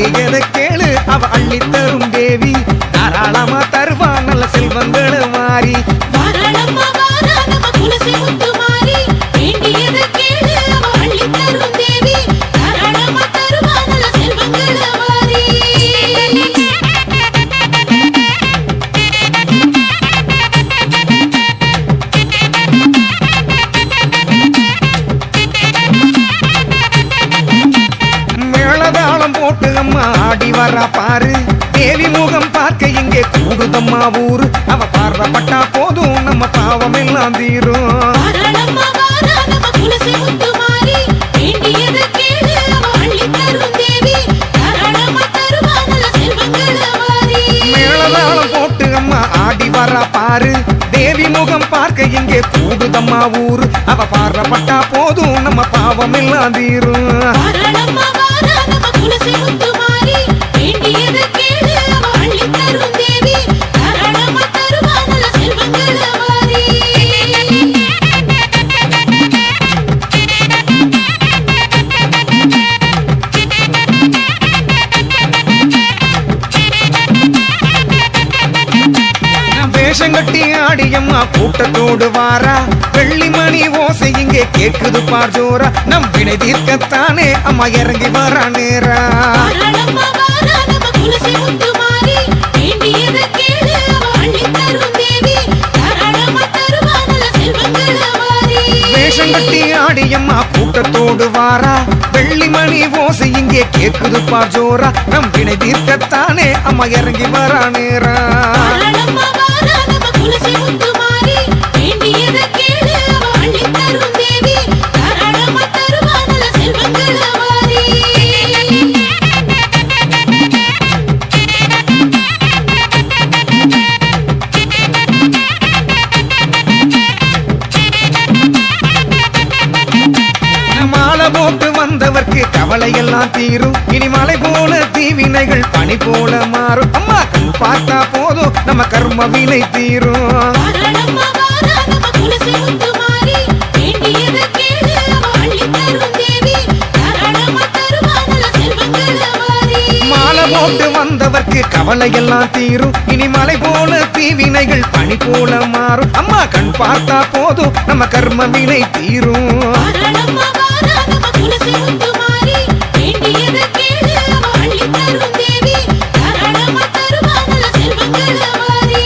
வேண்டியதை கேளு அவ அள்ளி தரும் தேவி தாராளமா தருவா நல்ல செல்வங்களை மாறி வாராளம்மா வாரா நம்ம குலசை முத்து மாறி வேண்டியதை கேளு அவ அள்ளி தரும் தேவி தாராளமா தருவா நல்ல செல்வங்களை மாறி மேளதாளம் போட்டு அம்மா ஆடி வரா பாரு தேவி முகம் பார்க்க இங்கே கூடுதம்மா ஊரு அவ பார்வப்பட்டா போதும் நம்ம பாவம் எல்லாம் தீரும் வாராளம்மா வாரா நம்ம குலசை முத்து மாறி வேண்டியதை கேளு அவ அள்ளி தரும் தேவி தாராளமா தருவா நல்ல செல்வங்களை மாறி மேளதாளம் போட்டு அம்மா ஆடி வரா பாரு தேவி முகம் பார்க்க இங்கே கூடுதம்மா ஊரு அவ பார்வப்பட்டா போதும் நம்ம பாவம் எல்லாம் தீரும் வாராளம்மா வாரா நம்ம குலசை முத்து மாறி வேண்டியதை கேளு அவ அள்ளி தரும் தேவி தாராளமா தருவா நல்ல செல்வங்களை மாறி வேஷம் கட்டி ஆடியம்மா கூட்டத்தோடு வாரா வெள்ளிமணி ஓசை இங்கே கேக்குது பார் ஜோரா நம் வினை தீர்க்கத்தானே அம்மா இறங்கி வரா நேரா வாராளம்மா வாரா நம்ம குலசை முத்து மாறி வேண்டியதை கேளு அவ அள்ளி தரும் தேவி தாராளமா தருவா நல்ல செல்வங்களை மாறி வேஷம் கட்டி ஆடியம்மா கூட்டத்தோடு வாரா வெள்ளிமணி ஓசை இங்கே கேக்குது பார் ஜோரா நம் வினை தீர்க்கத்தானே அம்மா இறங்கி வரா நேரா வாராளம்மா வாரா நம்ம குலசை முத்து மாறி வேண்டியதை கேளு அவ அள்ளி தரும் தேவி தாராளமா தருவா நல்ல செல்வங்களை மாறி மாலை போட்டு வந்தவர்க்கு கவலை எல்லாம் தீரும் இனி மலை போல தீவினைகள் பனி போல மாறும் அம்மா கண் பார்த்தா போதும் நம்ம கர்ம வினை தீரும் வாராளம்மா வாரா நம்ம குலசை முத்து மாறி வேண்டியதை கேளு அவ அள்ளி தரும் தேவி தாராளமா தருவா நல்ல செல்வங்களை மாறி மாலை போட்டு வந்தவர்க்கு கவலை எல்லாம் தீரும் இனி மலை போல தீவினைகள் பனி போல மாறும் அம்மா கண் பார்த்தா போதும் நம்ம கர்ம வினை தீரும் வாராளம்மா வாரா நம்ம குலசை முத்து மாறி வேண்டியதை கேளு அவ அள்ளி தரும் தேவி தாராளமா தருவா நல்ல செல்வங்களை மாறி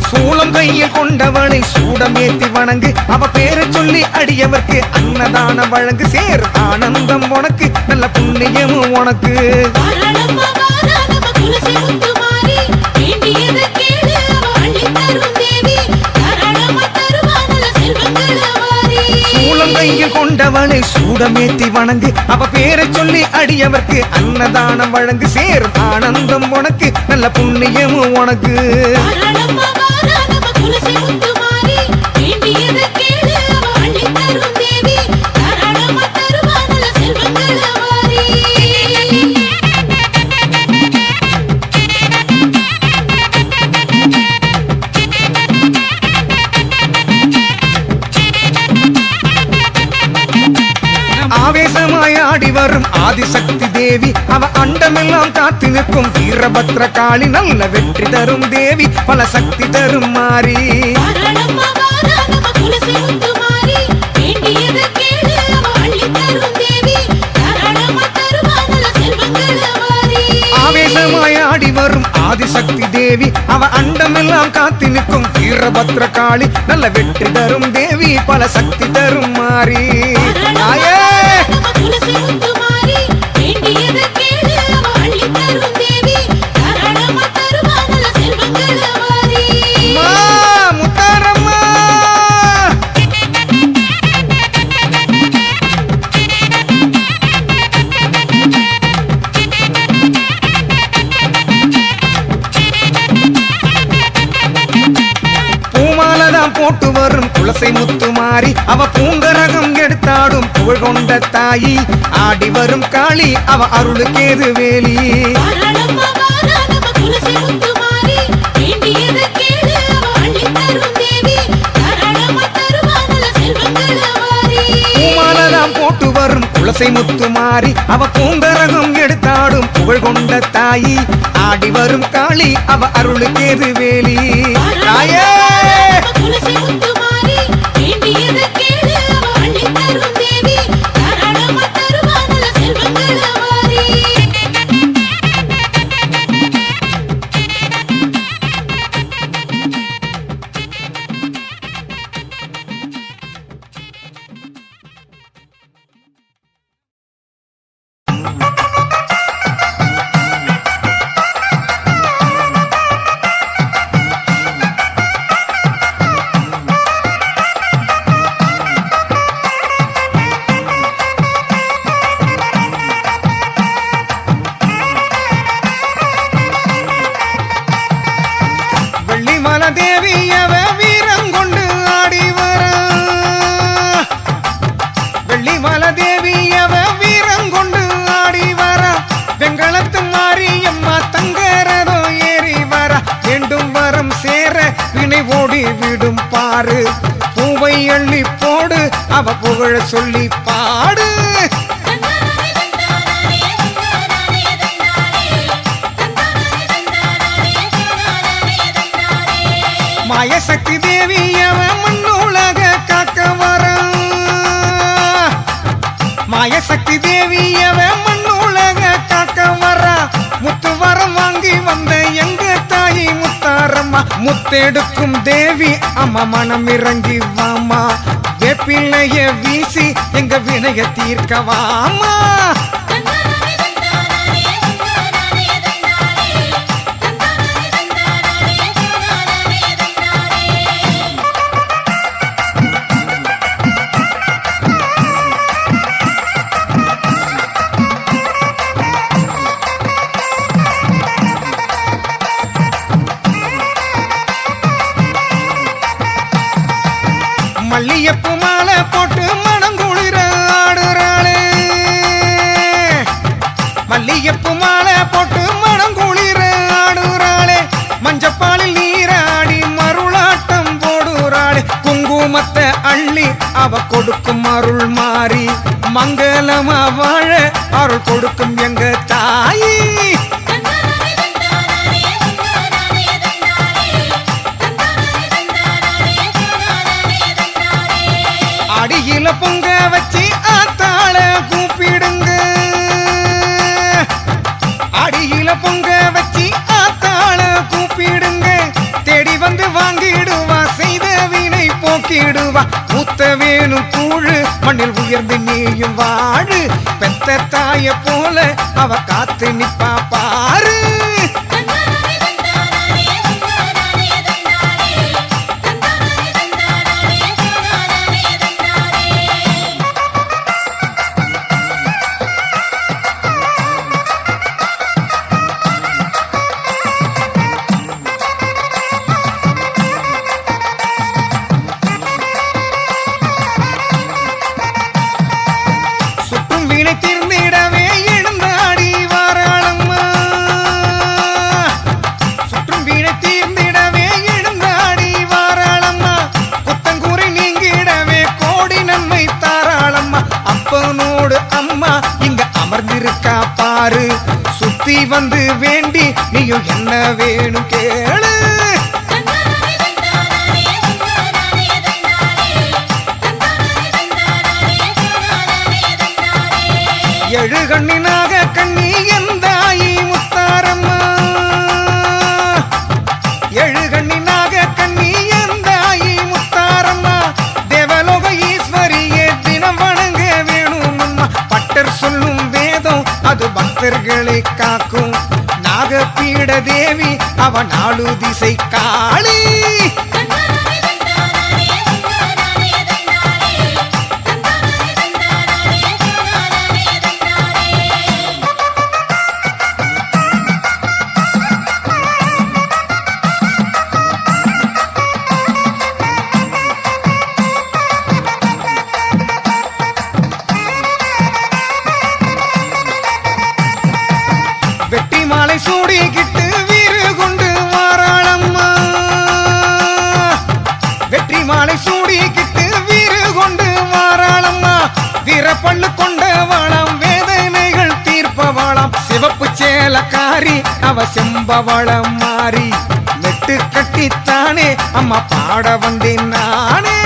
சூளம் கையில் கொண்டவனை சூடம் ஏத்தி வணங்கு அவ பேரை சொல்லி அடியவர்க்கு அன்னதானம் வழங்கு சேர் ஆனந்தம் உனக்கு நல்ல புண்ணியமும் உனக்கு வாராளம்மா வாரா நம்ம குலசை முத்து மாறி வேண்டியதை கேளு அவ அள்ளி தரும் தேவி தாராளமா தருவா நல்ல செல்வங்களை மாறி சூளம் கையில் கொண்டவனை சூடமேத்தி வணங்கு அவ பேரை சொல்லி அடியவர்க்கு அன்னதானம் வழங்கு சேர் ஆனந்தம் உனக்கு நல்ல புண்ணியமும் உனக்கு வாராளம்மா வாரா நம்ம குலசை முத்து மாறி வேண்டியதை கேளு அவ அள்ளி தரும் தேவி தாராளமா தருவா நல்ல செல்வங்களை மாறி ஆவேசமாய் ஆடி வரும் ஆதிசக்தி தேவி அவ அண்டமெல்லாம் காத்து நிற்கும் வீரபத்ர காளி நல்ல வெற்றி தரும் தேவி பல சக்தி தரும் மாறி வாராளம்மா வாரா நம்ம குலசை முத்து மாறி வேண்டியதை கேளு அவ அள்ளி தரும் தேவி தாராளமா தருவா நல்ல செல்வங்களை மாறி ஆவேசமாய் ஆடி வரும் ஆதிசக்தி தேவி அவ அண்டமெல்லாம் காத்து நிற்கும் வீரபத்ர காளி நல்ல வெற்றி தரும் தேவி பல சக்தி தரும் மாறி ஆயே நம்ம குலசை முத்து மாறி வேண்டியதை கேளு அவ அள்ளி தரும் தேவி தாராளமா தருவா நல்ல செல்வங்களை மாறி அம்மா, முத்தாரம்மா பூமாலதான் போட்டு வரும் குலசை முத்து மாறி அவ பூங்கரகம் எடுத்தாடும் புகழ் கொண்ட தாயி ஆடி வரும் காளி அவ அருளுக்கேது வேலி வாராளம்மா வாரா நம்ம குலசை முத்து மாறி மாறி அவ பூங்கரகம் எடுத்தாடும் புகழ் கொண்ட தாயி ஆடி வரும் காளி அவ அருளுக்கேது வேலி தாயே துளசி முத்துமாரி வேண்டியதை கேளு அவ அள்ளித் தரும் தேவி தாராளமா தருவா நல்ல செல்வங்களை வாரி வெள்ளிமலை தேவி அவ வீரங்கொண்டு ஆடி வர வெள்ளிமலை தேவி அவ வீரங்கொண்டு ஆடி வர வெங்களத்து மாரியம்மா தங்கரதோ ஏறி வர வேண்டும் வரம் சேர வினை ஓடி விடும் பாரு பூவை அள்ளி போடு அவ புகழ சொல்லி பாடு மாயசக்தி தேவி அவ மண்ணுலக காக்க வர மாயசக்தி தேவி அவ மண்ணுலக காக்க வர முத்து வரம் வாங்கி வந்த எங்க தாயி முத்தாரம்மா முத்தெடுக்கும் தேவி அம்மா மனம் இறங்கி வாமா வேப்பிள்ளைய வீசி எங்க வினைய தீர்க்க வாமா மல்லியப்பு மாலை போட்டு மனம் குளிர ஆடுறாளே மல்லியப்பு மாலை போட்டு மனம் குளிர ஆடுறாளே மஞ்சப்பாலில் நீராடி மருளாட்டம் போடுறாளே குங்குமத்தை அள்ளி அவ கொடுக்கும் அருள் மாறி மங்களமா வாழ அருள் கொடுக்கும் எங்க தாயி அடியில பொங்க வச்சு ஆத்தாள கூப்பிடுங்க அடியில பொங்க வச்சு ஆத்தாள கூப்பிடுங்க தேடி வந்து வாங்கிடுவா செய்த வினை போக்கிடுவா ஊத்த வேணும் கூழு மண்ணில் உயர்ந்து நீயும் வாழு பெத்த தாய போல அவ காத்து நிப்பா பாரு தீர்ந்திடவே எழுந்தாடி வாராளம்மா சுற்றும் வீணை தீர்ந்திடவே எழுந்தாடி வாராளம்மா குத்தங்கூரை நீங்கிடவே கோடி நன்மை தாராளம்மா அப்பனோடு அம்மா இங்க அமர்ந்திருக்கா பாரு சுத்தி வந்து வேண்டி நீயும் என்ன வேணும் கேளு எழு கண்ணினாக கண்ணி எந்தாயி முத்தாரம்மா எழு கண்ணினாக கண்ணி எந்தாயி முத்தாரம்மா தேவலோக ஈஸ்வரியே தினம் வணங்க வேணும் அம்மா பட்டர் சொல்லும் வேதம் அது பக்தர்களை காக்கும் நாகப்பீட தேவி அவ நாலு திசை காளி வெட்டி மாலை சூடிக்கிட்டு வீறு கொண்டு வாராளம்மா வெற்றி மாலை சூடிக்கிட்டு வீறு கொண்டு வாராளம்மா வீரப்பள்ளு கொண்ட வாழம் வேத வேலக்காரி அவ செம்பவளம் மாறி மெட்டு கட்டித்தானே அம்மா பாட வந்தேன் நானே